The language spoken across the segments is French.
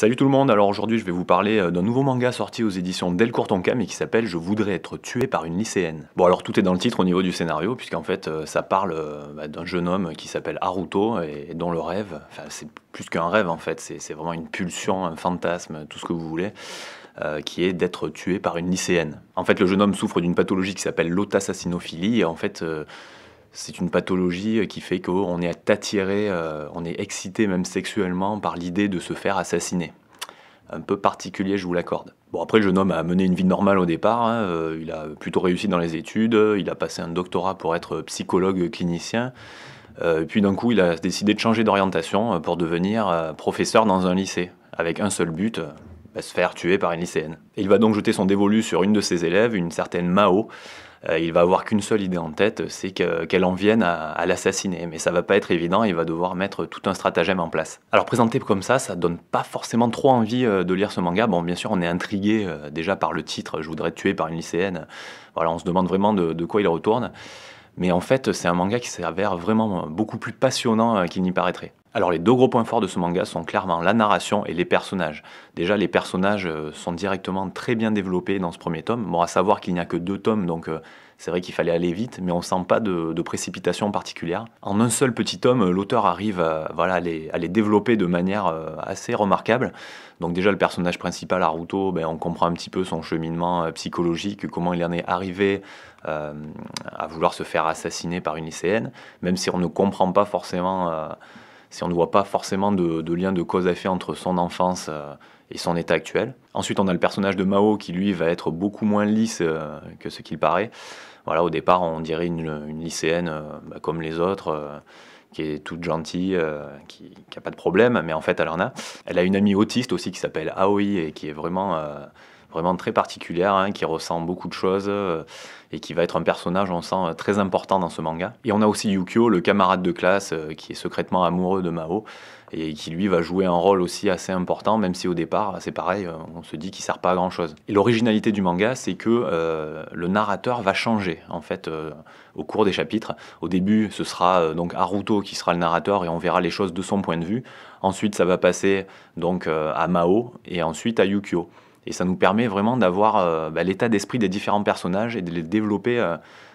Salut tout le monde, alors aujourd'hui je vais vous parler d'un nouveau manga sorti aux éditions Delcourt Tonkam et qui s'appelle Je voudrais être tué par une lycéenne. Bon alors tout est dans le titre au niveau du scénario puisqu'en fait ça parle d'un jeune homme qui s'appelle Haruto et dont le rêve, enfin c'est plus qu'un rêve en fait, c'est vraiment une pulsion, un fantasme, tout ce que vous voulez, qui est d'être tué par une lycéenne. En fait le jeune homme souffre d'une pathologie qui s'appelle l'autoassassinophilie et en fait c'est une pathologie qui fait qu'on est attiré, on est excité même sexuellement par l'idée de se faire assassiner. Un peu particulier, je vous l'accorde. Bon, après, le jeune homme a mené une vie normale au départ, hein, il a plutôt réussi dans les études, il a passé un doctorat pour être psychologue clinicien, et puis d'un coup, il a décidé de changer d'orientation pour devenir professeur dans un lycée, avec un seul but, se faire tuer par une lycéenne. Et il va donc jeter son dévolu sur une de ses élèves, une certaine Mao. Il va avoir qu'une seule idée en tête, c'est qu'elle en vienne à l'assassiner. Mais ça va pas être évident, il va devoir mettre tout un stratagème en place. Alors présenté comme ça donne pas forcément trop envie de lire ce manga. Bon, bien sûr, on est intrigué déjà par le titre, Je voudrais te tuer par une lycéenne. Voilà, on se demande vraiment de quoi il retourne. Mais en fait, c'est un manga qui s'avère vraiment beaucoup plus passionnant qu'il n'y paraîtrait. Alors les deux gros points forts de ce manga sont clairement la narration et les personnages. Déjà les personnages sont directement très bien développés dans ce premier tome. Bon, à savoir qu'il n'y a que 2 tomes, donc c'est vrai qu'il fallait aller vite, mais on sent pas de précipitation particulière. En un seul petit tome, l'auteur arrive voilà, à les développer de manière assez remarquable. Donc déjà le personnage principal, Haruto, on comprend un petit peu son cheminement psychologique, comment il en est arrivé à vouloir se faire assassiner par une lycéenne, même si on ne comprend pas forcément... si on ne voit pas forcément de lien de cause à effet entre son enfance et son état actuel. Ensuite, on a le personnage de Mao qui, lui, va être beaucoup moins lisse que ce qu'il paraît. Voilà, au départ, on dirait une lycéenne comme les autres, qui est toute gentille, qui n'a pas de problème, mais en fait, elle en a. Elle a une amie autiste aussi qui s'appelle Aoi et qui est vraiment très particulière, hein, qui ressent beaucoup de choses et qui va être un personnage, on sent, très important dans ce manga. Et on a aussi Yukio, le camarade de classe, qui est secrètement amoureux de Mao et qui lui va jouer un rôle aussi assez important, même si au départ, c'est pareil, on se dit qu'il sert pas à grand chose. Et l'originalité du manga, c'est que le narrateur va changer, en fait, au cours des chapitres. Au début, ce sera donc Haruto qui sera le narrateur et on verra les choses de son point de vue. Ensuite, ça va passer donc à Mao et ensuite à Yukio. Et ça nous permet vraiment d'avoir l'état d'esprit des différents personnages et de les développer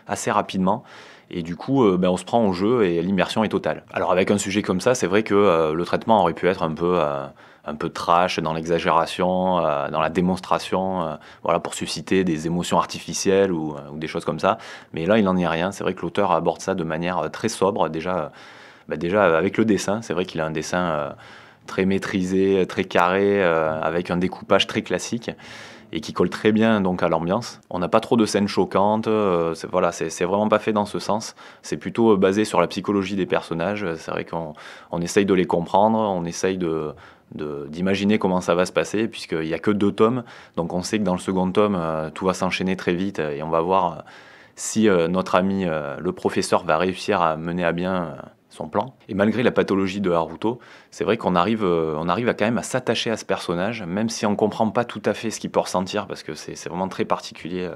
assez rapidement. Et du coup, on se prend au jeu et l'immersion est totale. Alors avec un sujet comme ça, c'est vrai que le traitement aurait pu être un peu trash, dans l'exagération, dans la démonstration, voilà, pour susciter des émotions artificielles ou des choses comme ça. Mais là, il n'en est rien. C'est vrai que l'auteur aborde ça de manière très sobre. Déjà avec le dessin, c'est vrai qu'il a un dessin... très maîtrisé, très carré, avec un découpage très classique et qui colle très bien donc à l'ambiance. On n'a pas trop de scènes choquantes, c'est vraiment pas fait dans ce sens. C'est plutôt basé sur la psychologie des personnages. C'est vrai qu'on essaye de les comprendre, on essaye d'imaginer comment ça va se passer, puisqu'il n'y a que 2 tomes, donc on sait que dans le second tome, tout va s'enchaîner très vite et on va voir si notre ami, le professeur, va réussir à mener à bien son plan. Et malgré la pathologie de Haruto, c'est vrai qu'on arrive à quand même à s'attacher à ce personnage, même si on ne comprend pas tout à fait ce qu'il peut ressentir, parce que c'est vraiment très particulier,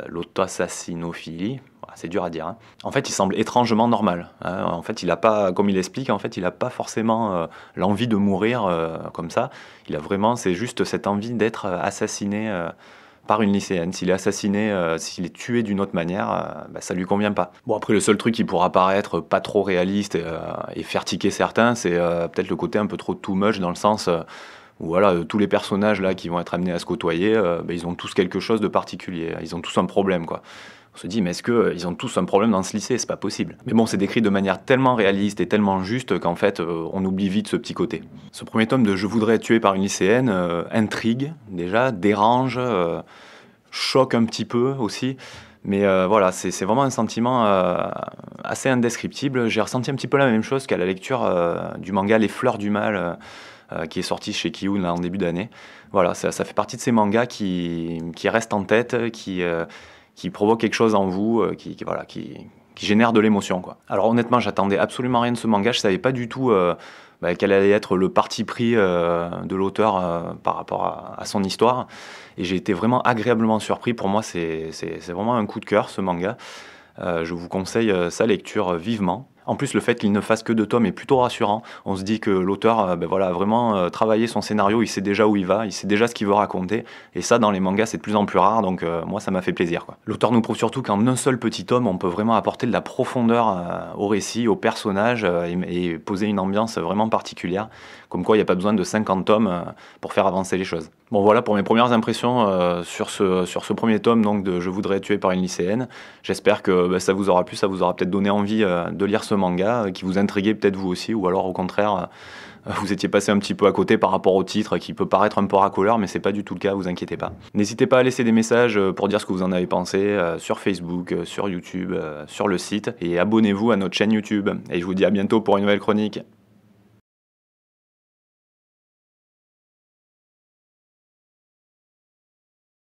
l'autoassassinophilie. C'est dur à dire. Hein. En fait, il semble étrangement normal. Hein. En fait, il n'a pas, comme il explique, en fait, il n'a pas forcément l'envie de mourir comme ça. Il a vraiment, c'est juste cette envie d'être assassiné par une lycéenne. S'il est assassiné, s'il est tué d'une autre manière, ça lui convient pas. Bon, après, le seul truc qui pourra paraître pas trop réaliste et faire tiquer certains, c'est peut-être le côté un peu trop too much, dans le sens où voilà, tous les personnages là qui vont être amenés à se côtoyer, ils ont tous quelque chose de particulier, ils ont tous un problème, quoi. On se dit, mais est-ce qu'ils ont tous un problème dans ce lycée? C'est pas possible. Mais bon, c'est décrit de manière tellement réaliste et tellement juste qu'en fait, on oublie vite ce petit côté. Ce premier tome de Je voudrais être tué par une lycéenne intrigue, déjà, dérange, choque un petit peu aussi. Mais voilà, c'est vraiment un sentiment assez indescriptible. J'ai ressenti un petit peu la même chose qu'à la lecture du manga Les Fleurs du Mal, qui est sorti chez Kiyun là, en début d'année. Voilà, ça fait partie de ces mangas qui restent en tête, qui provoque quelque chose en vous, qui génère de l'émotion, quoi. Alors honnêtement, j'attendais absolument rien de ce manga, je savais pas du tout quel allait être le parti pris de l'auteur par rapport à son histoire, et j'ai été vraiment agréablement surpris. Pour moi, c'est vraiment un coup de cœur, ce manga. Je vous conseille sa lecture vivement. En plus, le fait qu'il ne fasse que 2 tomes est plutôt rassurant. On se dit que l'auteur voilà, a vraiment travaillé son scénario, il sait déjà où il va, il sait déjà ce qu'il veut raconter. Et ça, dans les mangas, c'est de plus en plus rare, donc moi, ça m'a fait plaisir, quoi. L'auteur nous prouve surtout qu'en un seul petit tome, on peut vraiment apporter de la profondeur au récit, au personnage, et poser une ambiance vraiment particulière. Comme quoi, il n'y a pas besoin de 50 tomes pour faire avancer les choses. Bon, voilà pour mes premières impressions sur ce premier tome donc, de Je voudrais être tué par une lycéenne. J'espère que ça vous aura plu, ça vous aura peut-être donné envie de lire ce manga, qui vous intriguait peut-être vous aussi, ou alors au contraire, vous étiez passé un petit peu à côté par rapport au titre, qui peut paraître un peu racoleur, mais c'est pas du tout le cas, vous inquiétez pas. N'hésitez pas à laisser des messages pour dire ce que vous en avez pensé sur Facebook, sur YouTube, sur le site, et abonnez-vous à notre chaîne YouTube. Et je vous dis à bientôt pour une nouvelle chronique.